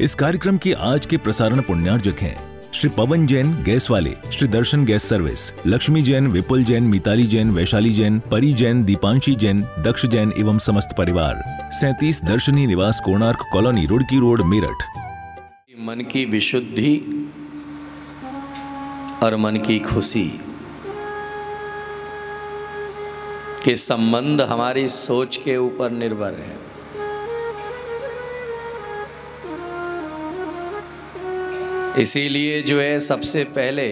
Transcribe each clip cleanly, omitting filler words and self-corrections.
इस कार्यक्रम की आज के प्रसारण पुण्यार्जक हैं श्री पवन जैन गैस वाले, श्री दर्शन गैस सर्विस, लक्ष्मी जैन, विपुल जैन, मिताली जैन, वैशाली जैन, परी जैन, दीपांशी जैन, दक्ष जैन एवं समस्त परिवार। 37 दर्शनी निवास, कोणार्क कॉलोनी, रुड़की रोड, मेरठ। मन की विशुद्धि और मन की खुशी के संबंध हमारी सोच के ऊपर निर्भर है। इसीलिए जो है सबसे पहले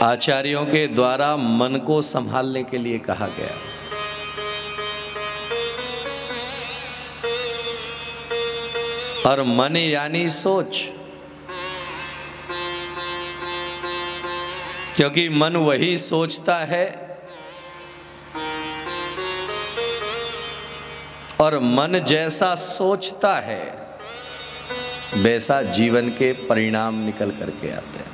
आचार्यों के द्वारा मन को संभालने के लिए कहा गया। और मन यानी सोच, क्योंकि मन वही सोचता है और मन जैसा सोचता है वैसा जीवन के परिणाम निकल करके आते हैं।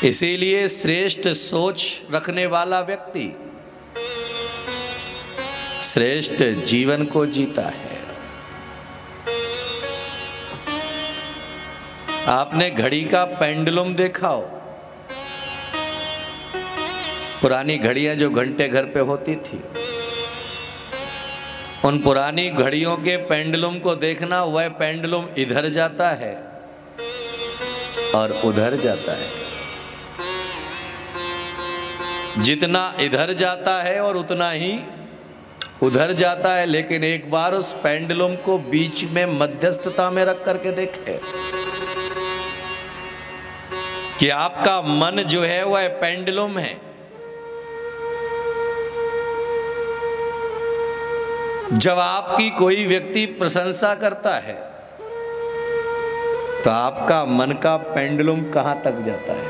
इसीलिए श्रेष्ठ सोच रखने वाला व्यक्ति श्रेष्ठ जीवन को जीता है। आपने घड़ी का पेंडुलम देखा हो? पुरानी घड़ियां जो घंटे घर पे होती थी, उन पुरानी घड़ियों के पेंडुलम को देखना, वह पेंडुलम इधर जाता है और उधर जाता है। जितना इधर जाता है और उतना ही उधर जाता है। लेकिन एक बार उस पेंडुलम को बीच में मध्यस्थता में रख करके देखें कि आपका मन जो है वह पेंडुलम है। जब आपकी कोई व्यक्ति प्रशंसा करता है तो आपका मन का पेंडुलम कहां तक जाता है,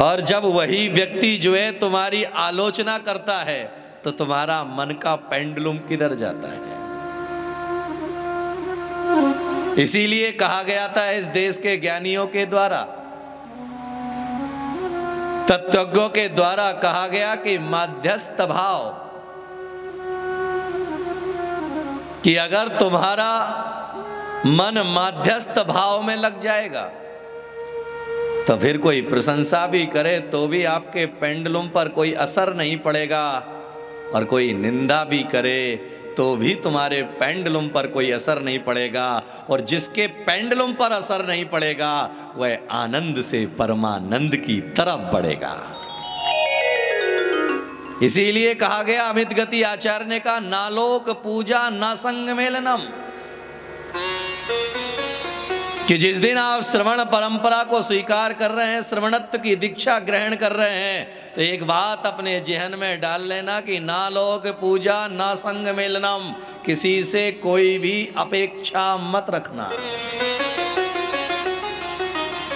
और जब वही व्यक्ति जो है तुम्हारी आलोचना करता है तो तुम्हारा मन का पेंडुलम किधर जाता है। इसीलिए कहा गया था इस देश के ज्ञानियों के द्वारा, तत्वज्ञों के द्वारा कहा गया कि माध्यस्थ भाव, कि अगर तुम्हारा मन माध्यस्थ भाव में लग जाएगा तो फिर कोई प्रशंसा भी करे तो भी आपके पेंडुलम पर कोई असर नहीं पड़ेगा, और कोई निंदा भी करे तो भी तुम्हारे पेंडुलम पर कोई असर नहीं पड़ेगा। और जिसके पेंडुलम पर असर नहीं पड़ेगा वह आनंद से परमानंद की तरफ बढ़ेगा। इसीलिए कहा गया अमित गति आचार्य ने कहा, नालोक पूजा ना संग मेलनम, कि जिस दिन आप श्रवण परंपरा को स्वीकार कर रहे हैं, श्रवणत्व की दीक्षा ग्रहण कर रहे हैं, तो एक बात अपने जेहन में डाल लेना कि ना लोक पूजा ना संग मेलनम, किसी से कोई भी अपेक्षा मत रखना।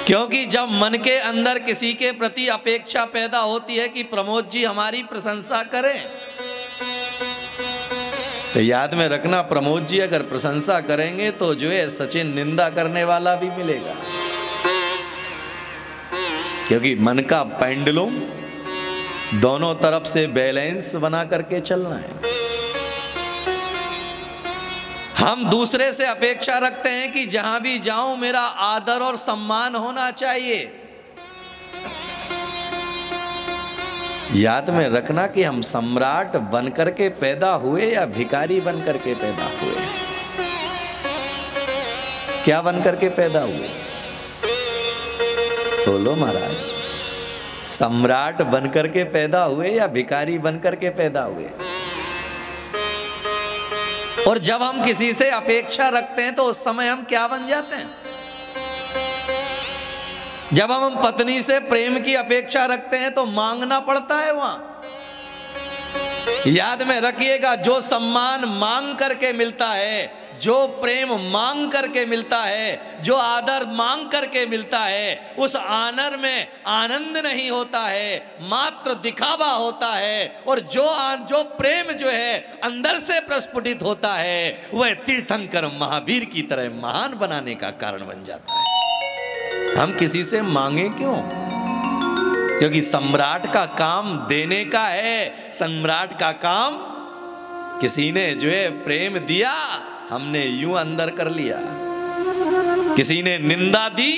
क्योंकि जब मन के अंदर किसी के प्रति अपेक्षा पैदा होती है कि प्रमोद जी हमारी प्रशंसा करें, तो याद में रखना, प्रमोद जी अगर प्रशंसा करेंगे तो जो है सचिन निंदा करने वाला भी मिलेगा। क्योंकि मन का पेंडुलम दोनों तरफ से बैलेंस बना करके चलना है। हम दूसरे से अपेक्षा रखते हैं कि जहां भी जाऊं मेरा आदर और सम्मान होना चाहिए। याद में रखना कि हम सम्राट बनकर के पैदा हुए या भिखारी बनकर के पैदा हुए। क्या बनकर के पैदा हुए? बोलो महाराज, सम्राट बनकर के पैदा हुए या भिखारी बनकर के पैदा हुए? और जब हम किसी से अपेक्षा रखते हैं तो उस समय हम क्या बन जाते हैं? जब हम पत्नी से प्रेम की अपेक्षा रखते हैं तो मांगना पड़ता है वहां। याद में रखिएगा, जो सम्मान मांग करके मिलता है, जो प्रेम मांग करके मिलता है, जो आदर मांग करके मिलता है, उस आनर में आनंद नहीं होता है, मात्र दिखावा होता है। और जो प्रेम जो है अंदर से प्रस्फुटित होता है, वह तीर्थंकर महावीर की तरह महान बनाने का कारण बन जाता है। हम किसी से मांगे क्यों? क्योंकि सम्राट का काम देने का है। सम्राट का काम, किसी ने जो है प्रेम दिया, हमने यूं अंदर कर लिया। किसी ने निंदा दी,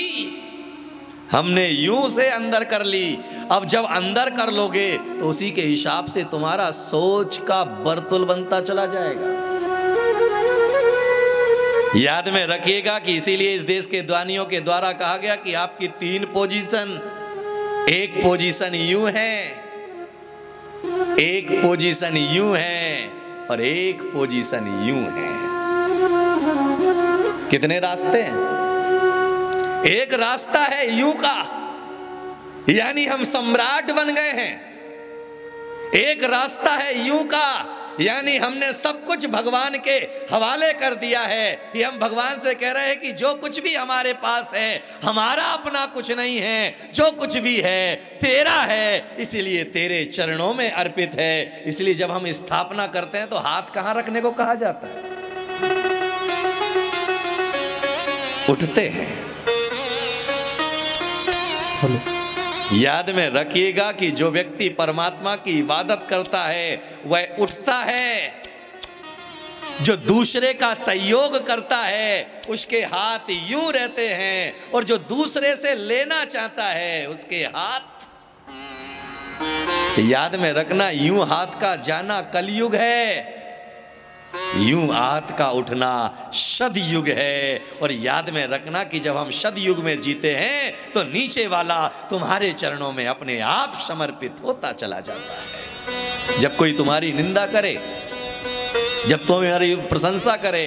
हमने यूं से अंदर कर ली। अब जब अंदर कर लोगे तो उसी के हिसाब से तुम्हारा सोच का बर्तुल बनता चला जाएगा। याद में रखिएगा कि इसीलिए इस देश के दानियों के द्वारा कहा गया कि आपकी 3 पोजीशन, एक पोजीशन यूं है, एक पोजीशन यूं है और एक पोजीशन यूं है। कितने रास्ते हैं? एक रास्ता है यूं का, यानी हम सम्राट बन गए हैं। एक रास्ता है यूं का, यानी हमने सब कुछ भगवान के हवाले कर दिया है। ये हम भगवान से कह रहे हैं कि जो कुछ भी हमारे पास है, हमारा अपना कुछ नहीं है, जो कुछ भी है तेरा है, इसीलिए तेरे चरणों में अर्पित है। इसलिए जब हम स्थापना करते हैं तो हाथ कहाँ रखने को कहा जाता है? उठते हैं। याद में रखिएगा कि जो व्यक्ति परमात्मा की इबादत करता है वह उठता है। जो दूसरे का सहयोग करता है उसके हाथ यूं रहते हैं, और जो दूसरे से लेना चाहता है उसके हाथ, तो याद में रखना, यूं हाथ का जाना कलयुग है, यूं हाथ का उठना सदयुग है। और याद में रखना कि जब हम सदयुग में जीते हैं तो नीचे वाला तुम्हारे चरणों में अपने आप समर्पित होता चला जाता है। जब कोई तुम्हारी निंदा करे, जब तुम्हारी प्रशंसा करे,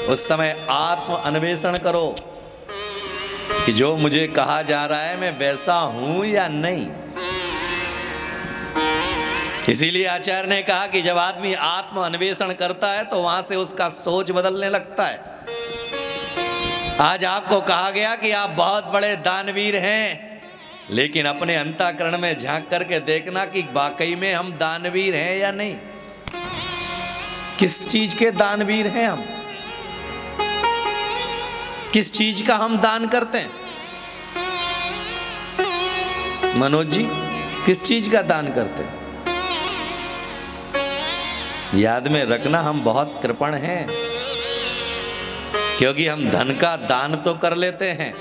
उस समय आत्म अन्वेषण करो कि जो मुझे कहा जा रहा है मैं वैसा हूं या नहीं। इसीलिए आचार्य ने कहा कि जब आदमी आत्म अन्वेषण करता है तो वहां से उसका सोच बदलने लगता है। आज आपको कहा गया कि आप बहुत बड़े दानवीर हैं, लेकिन अपने अंतःकरण में झांक करके देखना कि वाकई में हम दानवीर हैं या नहीं। किस चीज के दानवीर हैं हम? किस चीज का हम दान करते हैं? मनोज जी, किस चीज का दान करते हैं? याद में रखना, हम बहुत कृपण हैं, क्योंकि हम धन का दान तो कर लेते हैं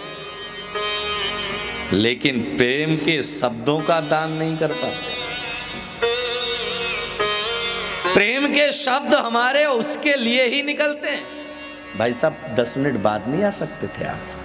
लेकिन प्रेम के शब्दों का दान नहीं कर पाते। प्रेम के शब्द हमारे उसके लिए ही निकलते हैं। भाई साहब 10 मिनट बाद नहीं आ सकते थे आप?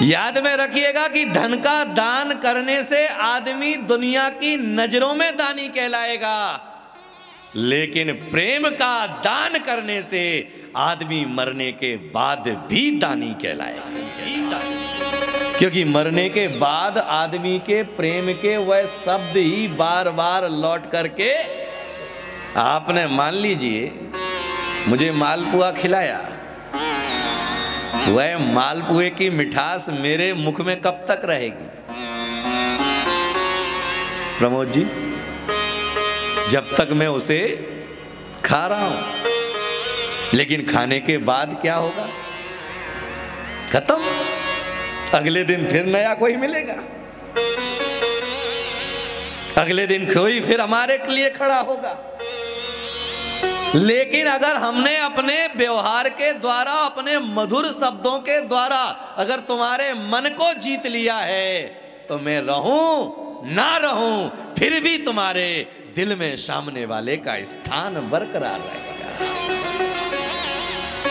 याद में रखिएगा कि धन का दान करने से आदमी दुनिया की नजरों में दानी कहलाएगा, लेकिन प्रेम का दान करने से आदमी मरने के बाद भी दानी कहलाएगा। क्योंकि मरने के बाद आदमी के प्रेम के वह शब्द ही बार बार लौट करके, आपने मान लीजिए मुझे मालपुआ खिलाया, वह मालपुए की मिठास मेरे मुख में कब तक रहेगी? प्रमोद जी, जब तक मैं उसे खा रहा हूं। लेकिन खाने के बाद क्या होगा? खत्म। अगले दिन फिर नया कोई मिलेगा, अगले दिन कोई फिर हमारे लिए खड़ा होगा। लेकिन अगर हमने अपने व्यवहार के द्वारा, अपने मधुर शब्दों के द्वारा अगर तुम्हारे मन को जीत लिया है, तो मैं रहूं ना रहूं फिर भी तुम्हारे दिल में सामने वाले का स्थान बरकरार रहेगा।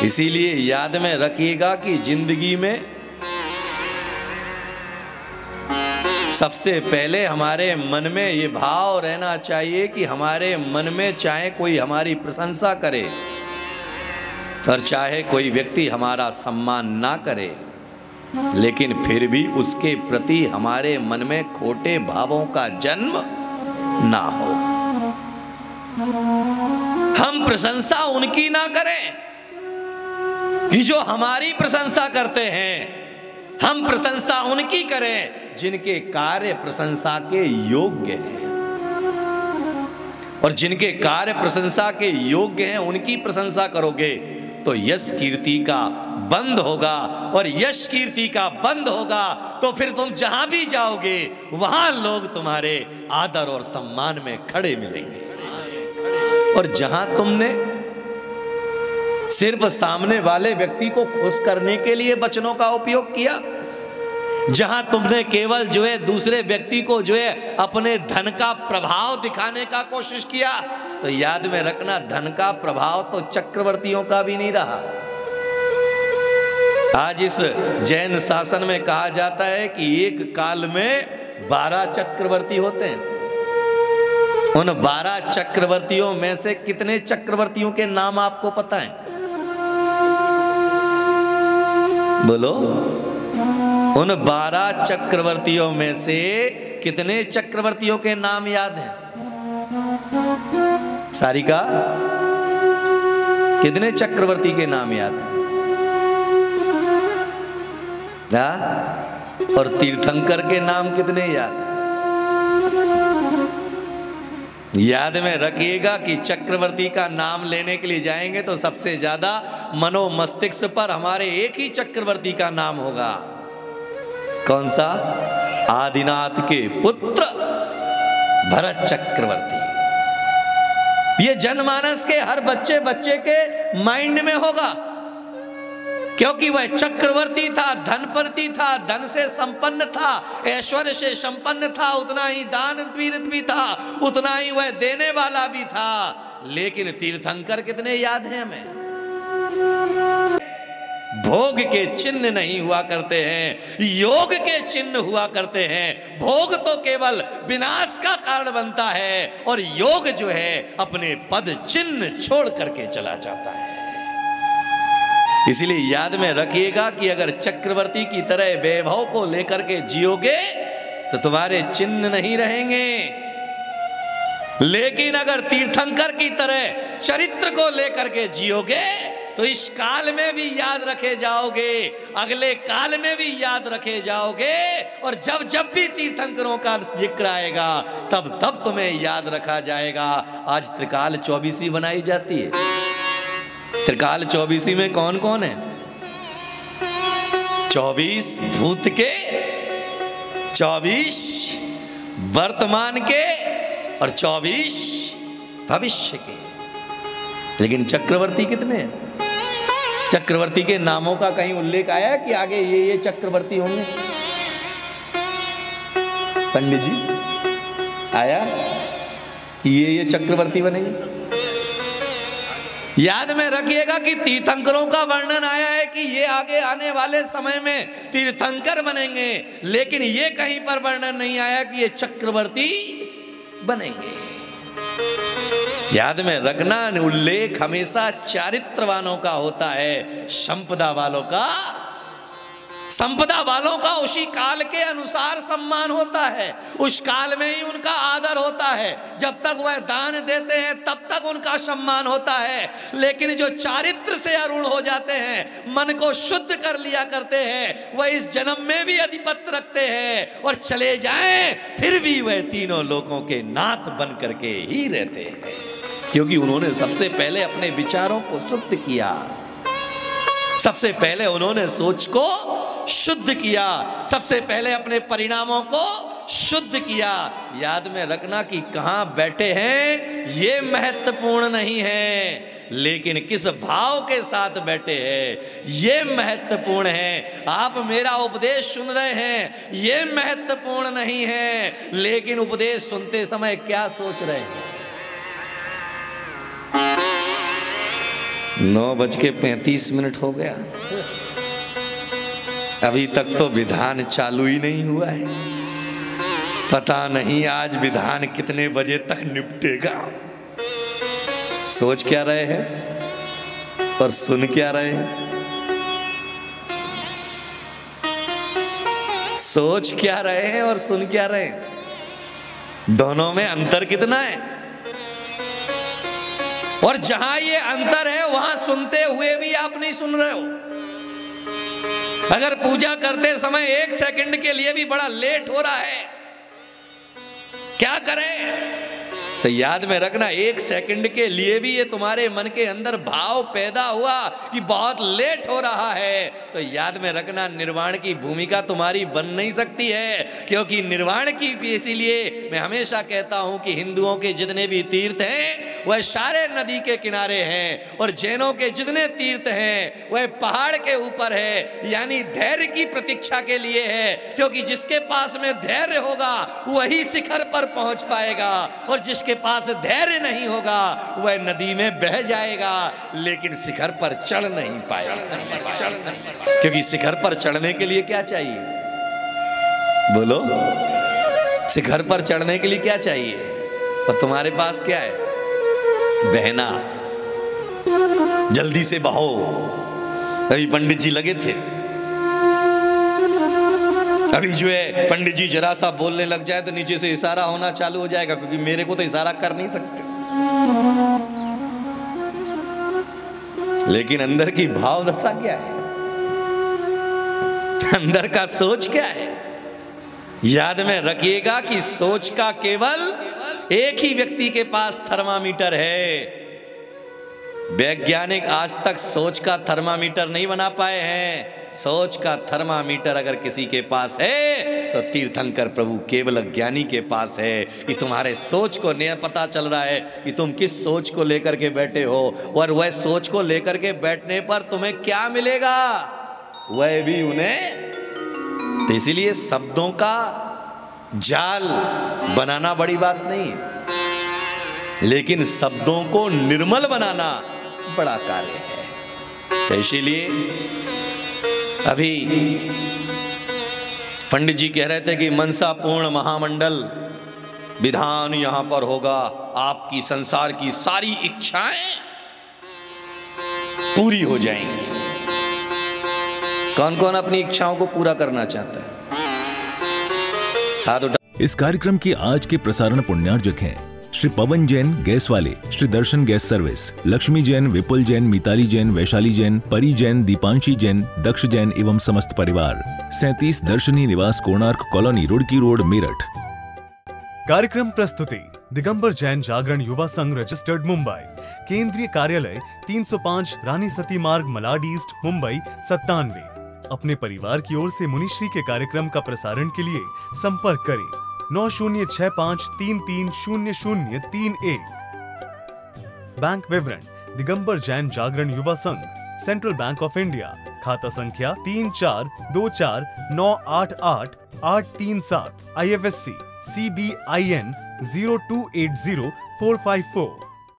इसीलिए याद में रखिएगा कि जिंदगी में सबसे पहले हमारे मन में ये भाव रहना चाहिए कि हमारे मन में चाहे कोई हमारी प्रशंसा करे और चाहे कोई व्यक्ति हमारा सम्मान ना करे, लेकिन फिर भी उसके प्रति हमारे मन में खोटे भावों का जन्म ना हो। हम प्रशंसा उनकी ना करें कि जो हमारी प्रशंसा करते हैं, हम प्रशंसा उनकी करें जिनके कार्य प्रशंसा के योग्य हैं। और जिनके कार्य प्रशंसा के योग्य हैं उनकी प्रशंसा करोगे तो यश कीर्ति का बंद होगा, और यश कीर्ति का बंद होगा तो फिर तुम जहां भी जाओगे वहां लोग तुम्हारे आदर और सम्मान में खड़े मिलेंगे। और जहां तुमने सिर्फ सामने वाले व्यक्ति को खुश करने के लिए वचनों का उपयोग किया, जहां तुमने केवल जो है दूसरे व्यक्ति को जो है अपने धन का प्रभाव दिखाने का कोशिश किया, तो याद में रखना धन का प्रभाव तो चक्रवर्तियों का भी नहीं रहा। आज इस जैन शासन में कहा जाता है कि एक काल में 12 चक्रवर्ती होते हैं। उन 12 चक्रवर्तियों में से कितने चक्रवर्तियों के नाम आपको पता है? बोलो। उन 12 चक्रवर्तियों में से कितने चक्रवर्तियों के नाम याद हैं? सारिका, कितने चक्रवर्ती के नाम याद हैं? और तीर्थंकर के नाम कितने याद? याद में रखिएगा कि चक्रवर्ती का नाम लेने के लिए जाएंगे तो सबसे ज्यादा मनो मस्तिष्क पर हमारे एक ही चक्रवर्ती का नाम होगा। कौन सा? आदिनाथ के पुत्र भरत चक्रवर्ती। ये जनमानस के हर बच्चे के माइंड में होगा, क्योंकि वह चक्रवर्ती था, धनपति था, धन से संपन्न था, ऐश्वर्य से संपन्न था, उतना ही दान पीड़ित भी था, उतना ही वह देने वाला भी था। लेकिन तीर्थंकर कितने याद हैं हमें? भोग के चिन्ह नहीं हुआ करते हैं, योग के चिन्ह हुआ करते हैं। भोग तो केवल विनाश का कारण बनता है, और योग जो है अपने पद चिन्ह छोड़ करके चला जाता है। इसलिए याद में रखिएगा कि अगर चक्रवर्ती की तरह वैभव को लेकर के जियोगे तो तुम्हारे चिन्ह नहीं रहेंगे, लेकिन अगर तीर्थंकर की तरह चरित्र को लेकर के जियोगे तो इस काल में भी याद रखे जाओगे, अगले काल में भी याद रखे जाओगे, और जब जब भी तीर्थंकरों का जिक्र आएगा तब तब तुम्हें याद रखा जाएगा। आज त्रिकाल चौबीसी बनाई जाती है। त्रिकाल चौबीसी में कौन कौन है? 24 भूत के, 24 वर्तमान के और 24 भविष्य के। लेकिन चक्रवर्ती कितने हैं? चक्रवर्ती के नामों का कहीं उल्लेख आया कि आगे ये चक्रवर्ती होंगे? पंडित जी आया ये चक्रवर्ती बनेंगे? याद में रखिएगा कि तीर्थंकरों का वर्णन आया है कि ये आगे आने वाले समय में तीर्थंकर बनेंगे, लेकिन ये कहीं पर वर्णन नहीं आया कि ये चक्रवर्ती बनेंगे। याद में रखना, उल्लेख हमेशा चारित्रवानों का होता है, संपदा वालों का उसी काल के अनुसार सम्मान होता है, उस काल में ही उनका आदर होता है। जब तक वह दान देते हैं तब तक उनका सम्मान होता है, लेकिन जो चारित्र से अरुण हो जाते हैं, मन को शुद्ध कर लिया करते हैं, वह इस जन्म में भी अधिपत्य रखते हैं और चले जाएं फिर भी वह तीनों लोगों के नाथ बन करके ही रहते हैं, क्योंकि उन्होंने सबसे पहले अपने विचारों को शुद्ध किया, सबसे पहले उन्होंने सोच को शुद्ध किया, सबसे पहले अपने परिणामों को शुद्ध किया। याद में रखना कि कहां बैठे हैं ये महत्वपूर्ण नहीं है, लेकिन किस भाव के साथ बैठे हैं ये महत्वपूर्ण है। आप मेरा उपदेश सुन रहे हैं ये महत्वपूर्ण नहीं है, लेकिन उपदेश सुनते समय क्या सोच रहे हैं। 9:35 हो गया, अभी तक तो विधान चालू ही नहीं हुआ है। पता नहीं आज विधान कितने बजे तक निपटेगा। सोच क्या रहे हैं और सुन क्या रहे हैं? सोच क्या रहे हैं और सुन क्या रहे हैं? दोनों में अंतर कितना है? और जहां ये अंतर है वहां सुनते हुए भी आप नहीं सुन रहे हो। अगर पूजा करते समय 1 सेकंड के लिए भी बड़ा लेट हो रहा है, क्या करें? तो याद में रखना, एक सेकंड के लिए भी ये तुम्हारे मन के अंदर भाव पैदा हुआ कि बहुत लेट हो रहा है, तो याद में रखना निर्वाण की भूमिका तुम्हारी बन नहीं सकती है। क्योंकि निर्वाण की, इसीलिए मैं हमेशा कहता हूं कि हिंदुओं के जितने भी तीर्थ हैं वह सारे नदी के किनारे हैं, और जैनों के जितने तीर्थ हैं वह पहाड़ के ऊपर है, यानी धैर्य की प्रतीक्षा के लिए है। क्योंकि जिसके पास में धैर्य होगा वही शिखर पर पहुंच पाएगा, और जिसके पास धैर्य नहीं होगा वह नदी में बह जाएगा, लेकिन शिखर पर चढ़ नहीं पाएगा। क्योंकि शिखर पर चढ़ने के लिए क्या चाहिए? बोलो, शिखर पर चढ़ने के लिए क्या चाहिए? और तुम्हारे पास क्या है? बहना। जल्दी से बहो। अभी पंडित जी लगे थे, अभी जो है पंडित जी जरा सा बोलने लग जाए तो नीचे से इशारा होना चालू हो जाएगा, क्योंकि मेरे को तो इशारा कर नहीं सकते, लेकिन अंदर की भाव दशा क्या है, अंदर का सोच क्या है? याद में रखिएगा कि सोच का केवल एक ही व्यक्ति के पास थर्मामीटर है। वैज्ञानिक आज तक सोच का थर्मामीटर नहीं बना पाए हैं। सोच का थर्मामीटर अगर किसी के पास है तो तीर्थंकर प्रभु केवल ज्ञानी के पास है, कि तुम्हारे सोच को नहीं पता चल रहा है कि तुम किस सोच को लेकर के बैठे हो, और वह सोच को लेकर के बैठने पर तुम्हें क्या मिलेगा वह भी उन्हें। तो इसीलिए शब्दों का जाल बनाना बड़ी बात नहीं है, लेकिन शब्दों को निर्मल बनाना बड़ा कार्य है। तो इसीलिए अभी पंडित जी कह रहे थे कि मनसा पूर्ण महामंडल विधान यहां पर होगा, आपकी संसार की सारी इच्छाएं पूरी हो जाएंगी। कौन कौन अपनी इच्छाओं को पूरा करना चाहता है? हाथ उठा। इस कार्यक्रम की आज के प्रसारण पुण्यार्जक हैं श्री पवन जैन गैस वाले, श्री दर्शन गैस सर्विस, लक्ष्मी जैन, विपुल जैन, मिताली जैन, वैशाली जैन, परी जैन, दीपांशी जैन, दक्ष जैन एवं समस्त परिवार। 37 दर्शनी निवास, कोणार्क कॉलोनी, रुड़की रोड, मेरठ। कार्यक्रम प्रस्तुति दिगंबर जैन जागरण युवा संघ, रजिस्टर्ड, मुंबई। केंद्रीय कार्यालय 305 रानी सती मार्ग, मलाड ईस्ट, मुंबई 97। अपने परिवार की ओर से मुनिश्री के कार्यक्रम का प्रसारण के लिए संपर्क करें 9065330031। बैंक विवरण दिगंबर जैन जागरण युवा संघ, सेंट्रल बैंक ऑफ इंडिया, खाता संख्या 3424988837, IFSC CBIN 0280454।